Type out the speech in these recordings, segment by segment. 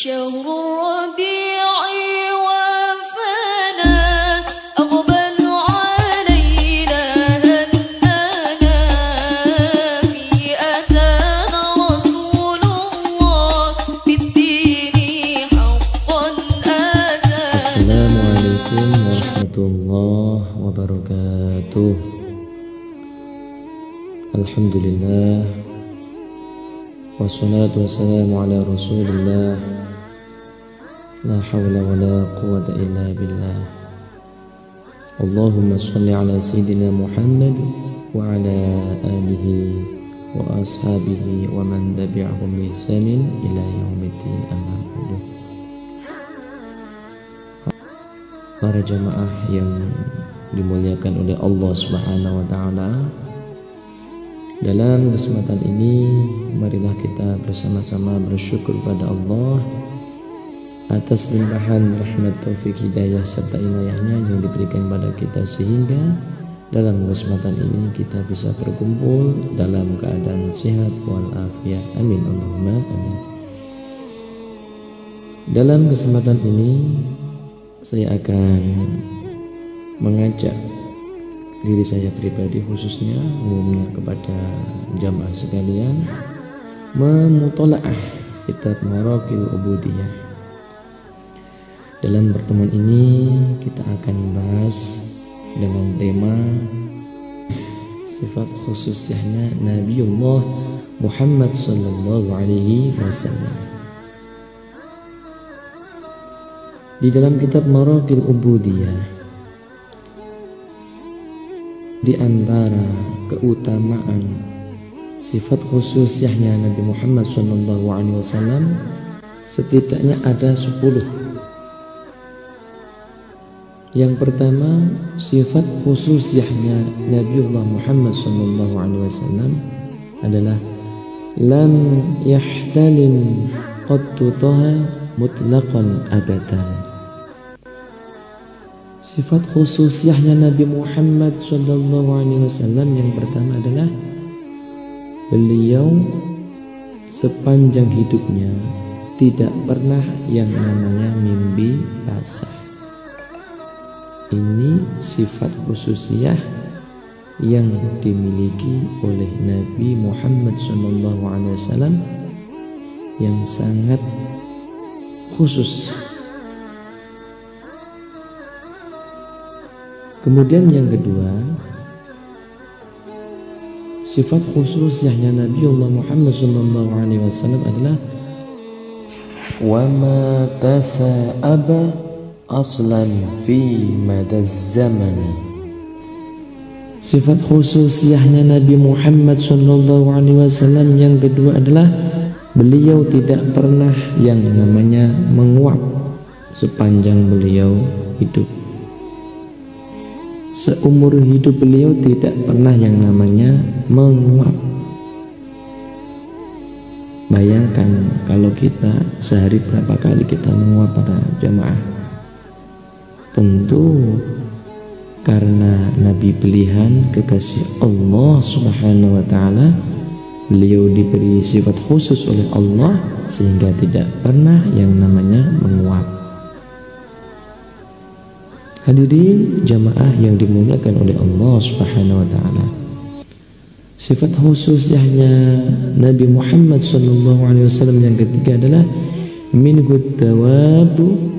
شهر الربيع وافانا أقبل علينا هنانا في أتانا رسول الله بالدين حقا أتانا. السلام عليكم ورحمة الله وبركاته. الحمد لله wassalatu wassalamu ala rasulillah, la hawla wa la quwwata illa billah. Allahumma salli ala sayyidina Muhammad wa ala alihi wa ashabihi wa man tabi'ahum bi ihsanin ila yaumiddin, amma ba'du. Para jamaah yang dimuliakan oleh Allah Subhanahu wa taala, dalam kesempatan ini marilah kita bersama-sama bersyukur pada Allah atas limpahan rahmat, taufik, hidayah serta inayahnya yang diberikan pada kita, sehingga dalam kesempatan ini kita bisa berkumpul dalam keadaan sehat walafiat. Amin Allahumma amin. Dalam kesempatan ini saya akan mengajak diri saya pribadi, khususnya umumnya kepada jamaah sekalian, memutolaah kitab Maraqil Ubudiyah. Dalam pertemuan ini kita akan bahas dengan tema sifat khususnya Nabiullah Muhammad sallallahu alaihi wasallam. Di dalam kitab Maraqil Ubudiyah, di antara keutamaan sifat khususnya Nabi Muhammad SAW setidaknya ada 10. Yang pertama, sifat khususnya Nabiullah Muhammad SAW adalah lam yahtalim qattu taha mutlaqan abadan. Sifat khususnya Nabi Muhammad SAW yang pertama adalah beliau sepanjang hidupnya tidak pernah yang namanya mimpi basah. Ini sifat khususnya yang dimiliki oleh Nabi Muhammad SAW yang sangat khusus. Kemudian yang kedua, sifat khususnya Nabiullah Muhammad SAW adalah wa ma tasa'aba aslan fi madaz zamani. Sifat khususnya Nabi Muhammad SAW yang kedua adalah beliau tidak pernah yang namanya menguap sepanjang beliau hidup. Seumur hidup beliau tidak pernah yang namanya menguap. Bayangkan kalau kita sehari berapa kali kita menguap para jamaah. Tentu karena Nabi pilihan kekasih Allah Subhanahu wa taala, beliau diberi sifat khusus oleh Allah sehingga tidak pernah yang namanya menguap. Hadirin jamaah yang dimuliakan oleh Allah Subhanahu wa taala, sifat khususnya Nabi Muhammad SAW yang ketiga adalah minhu tawabu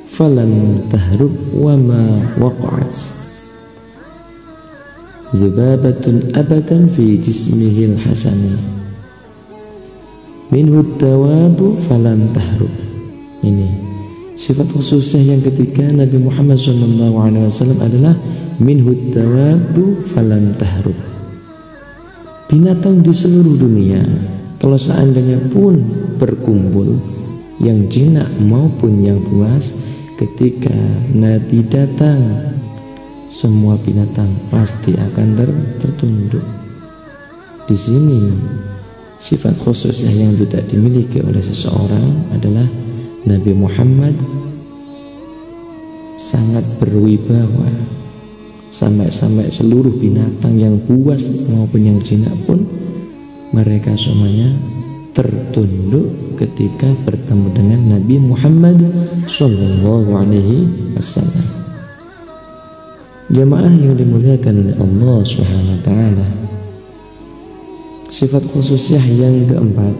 falam tahrub wa ma waqa'at zubabatun abadan fi jismihil hasani. Minhu tawabu falam tahrub, ini sifat khususnya yang ketiga Nabi Muhammad SAW adalah minhu tawabu falam tahrub. Binatang di seluruh dunia kalau seandainya pun berkumpul, yang jinak maupun yang buas, ketika Nabi datang semua binatang pasti akan tertunduk. Di sini sifat khususnya yang tidak dimiliki oleh seseorang adalah Nabi Muhammad sangat berwibawa, sampai-sampai seluruh binatang yang buas maupun yang jinak pun mereka semuanya tertunduk ketika bertemu dengan Nabi Muhammad Sallallahu Alaihi Wasallam. Jamaah yang dimuliakan oleh Allah Subhanahu Wa Taala, sifat khususiyah yang keempat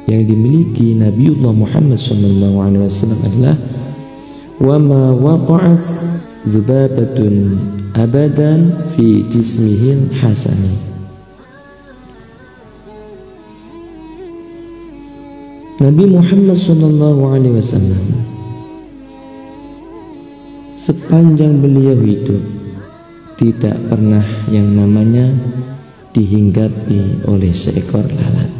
yang dimiliki Nabiullah Muhammad Sallallahu Alaihi Wasallam adalah wa ma waqa'at zubabatun abadan fi jismihil hasani. Nabi Muhammad Sallallahu Alaihi Wasallam sepanjang beliau hidup tidak pernah yang namanya dihinggapi oleh seekor lalat.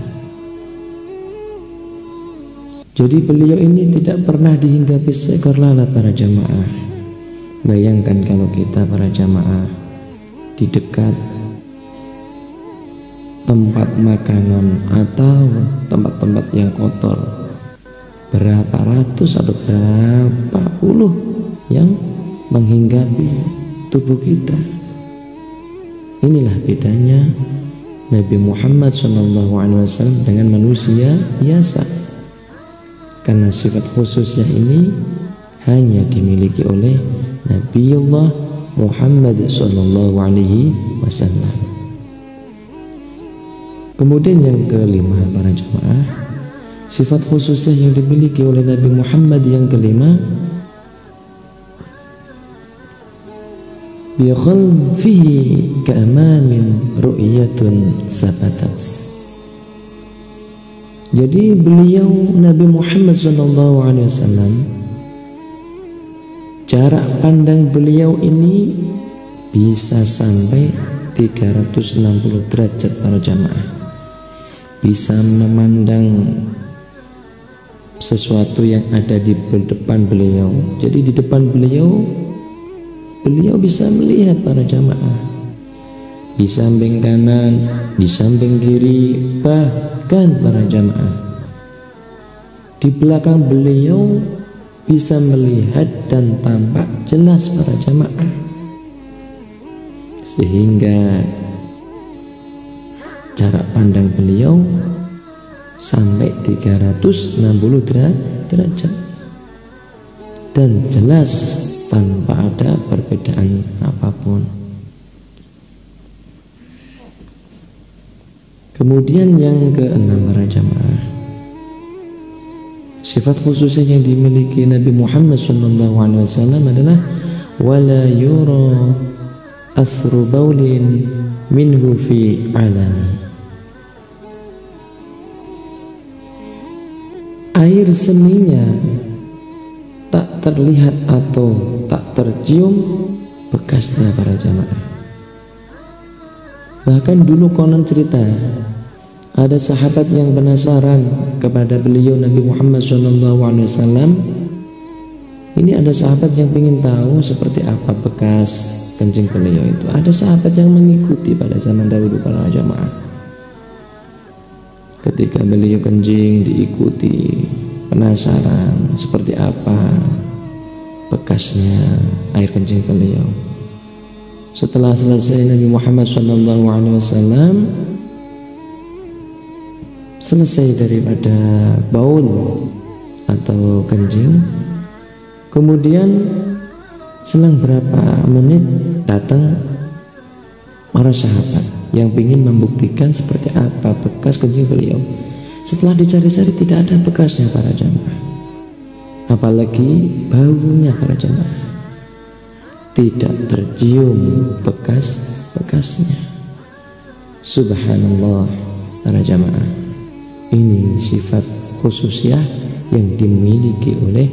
Jadi beliau ini tidak pernah dihinggapi seekor lalat para jamaah. Bayangkan kalau kita para jamaah di dekat tempat makanan atau tempat-tempat yang kotor, berapa ratus atau berapa puluh yang menghinggapi tubuh kita. Inilah bedanya Nabi Muhammad SAW dengan manusia biasa, karena sifat khususnya ini hanya dimiliki oleh Nabiullah Muhammad SAW. Kemudian yang kelima para jemaah, sifat khususnya yang dimiliki oleh Nabi Muhammad yang kelima, bi khalfihi ka'amamin ru'yatun sabatat. Jadi beliau Nabi Muhammad SAW, jarak pandang beliau ini bisa sampai 360 derajat para jamaah, bisa memandang sesuatu yang ada di depan beliau. Jadi di depan beliau bisa melihat para jamaah, di samping kanan, di samping kiri, bahkan para jamaah di belakang beliau bisa melihat dan tampak jelas para jamaah, sehingga jarak pandang beliau sampai 360 derajat dan jelas tanpa ada perbedaan apapun. Kemudian yang keenam para jamaah, sifat khususnya yang dimiliki Nabi Muhammad SAW adalah wala yura asru baulin minhu fi alani. Air seninya tak terlihat atau tak tercium bekasnya para jamaah. Bahkan dulu konon cerita ada sahabat yang penasaran kepada beliau Nabi Muhammad SAW. Ini ada sahabat yang ingin tahu seperti apa bekas kencing beliau itu. Ada sahabat yang mengikuti pada zaman dahulu para jamaah. Ketika beliau kencing diikuti, penasaran seperti apa bekasnya air kencing beliau. Setelah selesai Nabi Muhammad SAW selesai daripada baul atau kencing, kemudian selang berapa menit datang para sahabat yang ingin membuktikan seperti apa bekas kencing beliau. Setelah dicari-cari tidak ada bekasnya para jamaah, apalagi baunya para jamaah, tidak tercium bekasnya. Subhanallah para jamaah, ini sifat khususiyah yang dimiliki oleh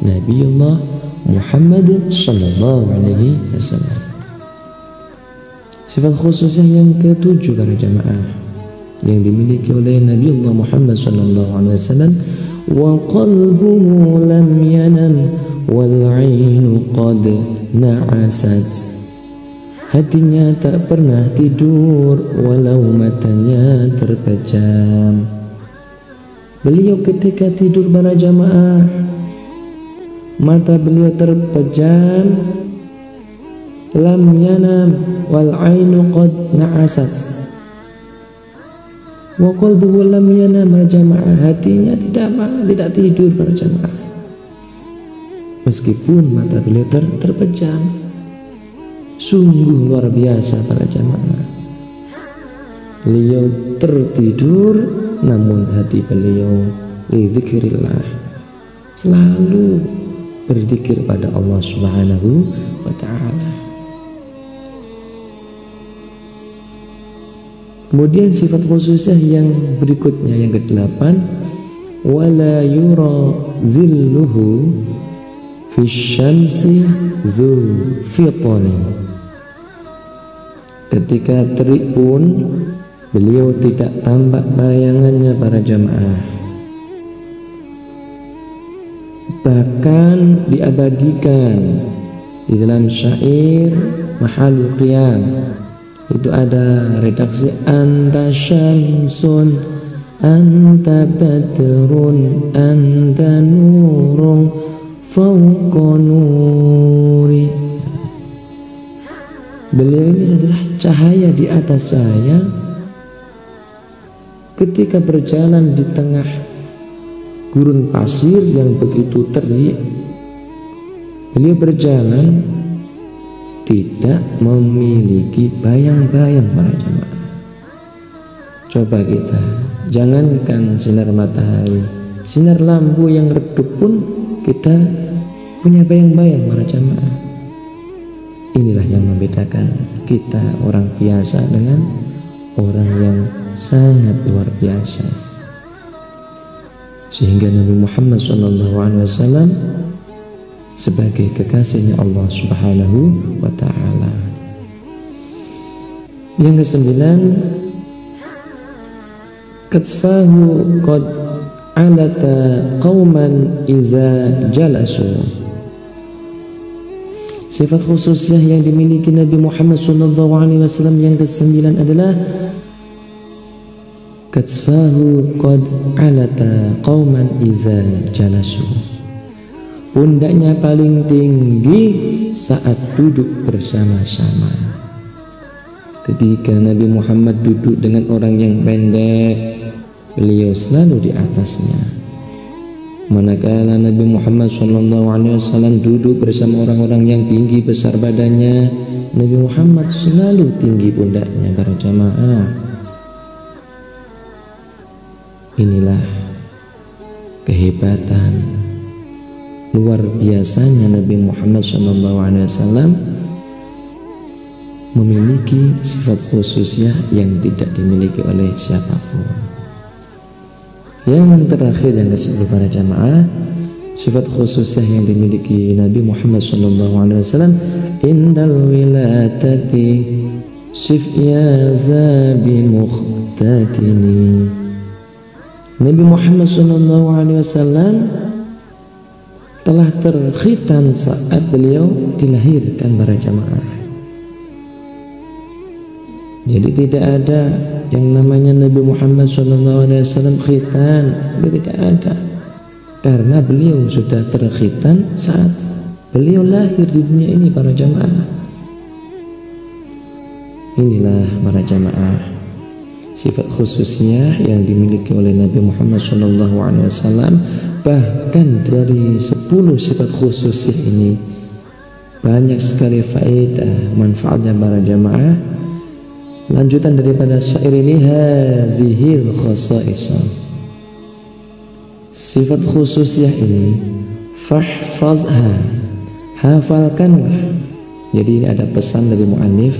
Nabiullah Muhammad SAW. Sifat khususiyah yang ketujuh para jamaah yang dimiliki oleh Nabiullah Muhammad SAW, wa qalbuhu lam yanam wal 'ainu qad na'asat. Hatinya tak pernah tidur walau matanya terpejam. Beliau ketika tidur para jamaah, mata beliau terpejam, lam yanam wal 'ainu qad na'asat. Wa qalbuhu lam yanam para jamaah, hatinya tidak tidur para jamaah. Meskipun mata beliau terpejam. Sungguh luar biasa para jamaah. Beliau tertidur namun hati beliau li dzikrillah, selalu berzikir pada Allah Subhanahu wa ta'ala. Kemudian sifat khususnya yang berikutnya, yang ke-8, wala yura zilluhu fi syamsi zul fitani. Ketika terik pun beliau tidak tampak bayangannya para jamaah. Bahkan diabadikan di dalam syair Mahalul Qiyam itu ada redaksi anta syamsun anta badrun anta nurun fawqa nuri. Beliau ini adalah cahaya di atas cahaya. Ketika berjalan di tengah gurun pasir yang begitu terik, beliau berjalan tidak memiliki bayang-bayang para jemaah. Coba kita, jangankan sinar matahari, sinar lampu yang redup pun kita punya bayang-bayang para jemaah. Inilah yang membedakan kita orang biasa dengan orang yang sangat luar biasa. Sehingga Nabi Muhammad SAW sebagai kekasihnya Allah Subhanahu wa ta'ala. Yang ke-9, katsfahu qad alata qauman iza jalasu. Sifat khususnya yang dimiliki Nabi Muhammad SAW yang ke-9 adalah katsfahu qad alata qauman iza jalasu. Pundaknya paling tinggi saat duduk bersama-sama. Ketika Nabi Muhammad duduk dengan orang yang pendek, beliau selalu di atasnya. Manakala Nabi Muhammad SAW duduk bersama orang-orang yang tinggi besar badannya, Nabi Muhammad selalu tinggi pundaknya para jamaah. Inilah kehebatan luar biasanya Nabi Muhammad SAW memiliki sifat khususnya yang tidak dimiliki oleh siapapun. Yang terakhir yang ke-10 para jamaah, sifat khususnya yang dimiliki Nabi Muhammad SAW, indal wilatati sifya zabi mukhtatini. Nabi Muhammad SAW telah terkhitan saat beliau dilahirkan para jamaah. Jadi tidak ada yang namanya Nabi Muhammad SAW khitan, itu tidak ada, karena beliau sudah terkhitan saat beliau lahir di dunia ini para jamaah. Inilah para jamaah sifat khususnya yang dimiliki oleh Nabi Muhammad SAW. Bahkan dari 10 sifat khusus ini banyak sekali faedah manfaatnya para jamaah. Lanjutan daripada syair ini, hadhil khasa'is, sifat khususnya ini, fahfazha, hafalkanlah. Jadi ini ada pesan dari mu'allif,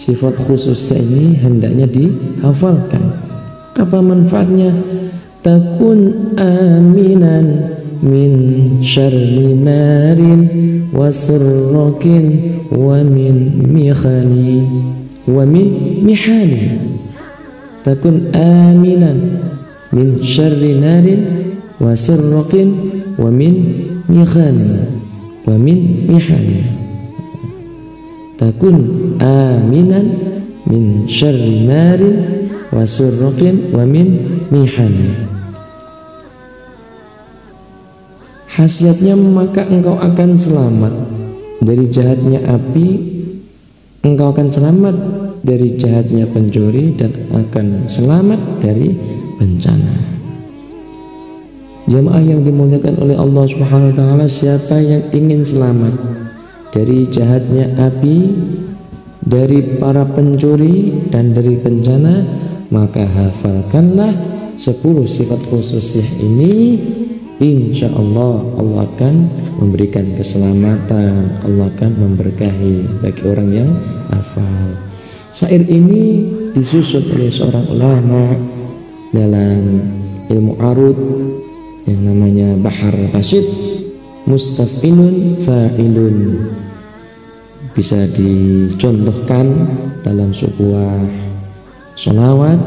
sifat khususnya ini hendaknya dihafalkan. Apa manfaatnya? Takun aminan min syarri narin wa surrakin wa min mikhani wa min mihani. Takun aminan min syarri narin wa surrakin wa min mikhani wa min mihani. Takun aminan min syarri narin wa surrakin wa min mihani. Khasiatnya, maka engkau akan selamat dari jahatnya api, engkau akan selamat dari jahatnya pencuri dan akan selamat dari bencana. Jamaah yang dimuliakan oleh Allah Subhanahu wa taala, siapa yang ingin selamat dari jahatnya api, dari para pencuri dan dari bencana, maka hafalkanlah 10 sifat khusus ini. Insya Allah Allah akan memberikan keselamatan, Allah akan memberkahi bagi orang yang hafal. Syair ini disusun oleh seorang ulama dalam ilmu arud yang namanya Bahar Rasyid, Mustaf'ilun Fa'ilun. Bisa dicontohkan dalam sebuah sholawat.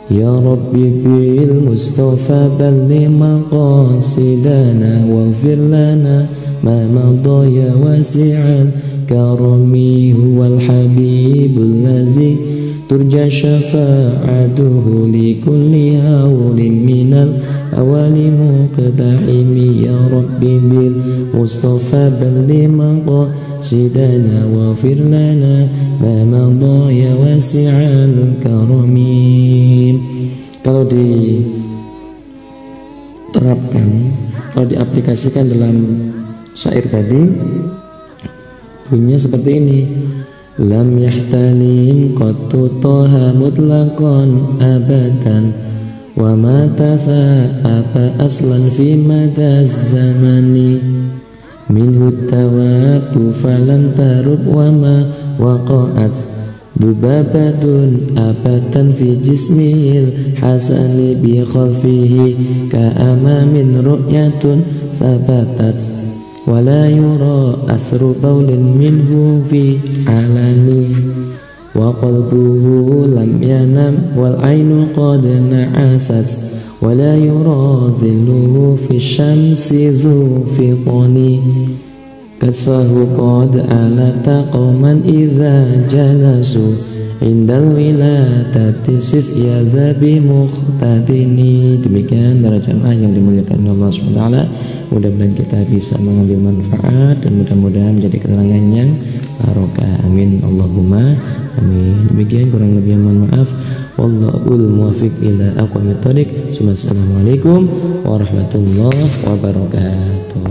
Ya Rabbi bil Mustafa balli maqasidana waghfir lana ma madha ya wasi'al karami huwal habibul ladzi turja syafa'atuhu li kulli hawlin minal awali muqtahimi. Ya Rabbi bil Mustafa balli maqasidana waghfir lana ma madha ya wasi'al karami. Kalau diterapkan, kalau diaplikasikan dalam syair tadi, bunyinya seperti ini. Lam yahtalim qattu toha mutlaqan abadan wa ma tasa'aba aslan fi madaz zamani minhu tawabu falam tarub wa ma waqa'at dubabatun abatan fi jismil hasani bi khalfihi ka amamin ru'yatun sabatat wala yura asru baulin minhu fi alani wa qalbuhu lam yanam wal ainu qad na'asat wala yura zilluhu fi syamsi dhu fitani kasfahu qad alata qauman idza jalasu indal wilatati sif ya zabi muhtadini. Demikian para jamaah yang dimuliakan Allah SWT, mudah-mudahan kita bisa mengambil manfaat dan mudah-mudahan menjadi keterangan yang barokah. Amin Allahumma amin. Demikian, kurang lebih mohon maaf. Wallahul muwaffiq ila aqwamit thoriq. Assalamualaikum warahmatullahi wabarakatuh.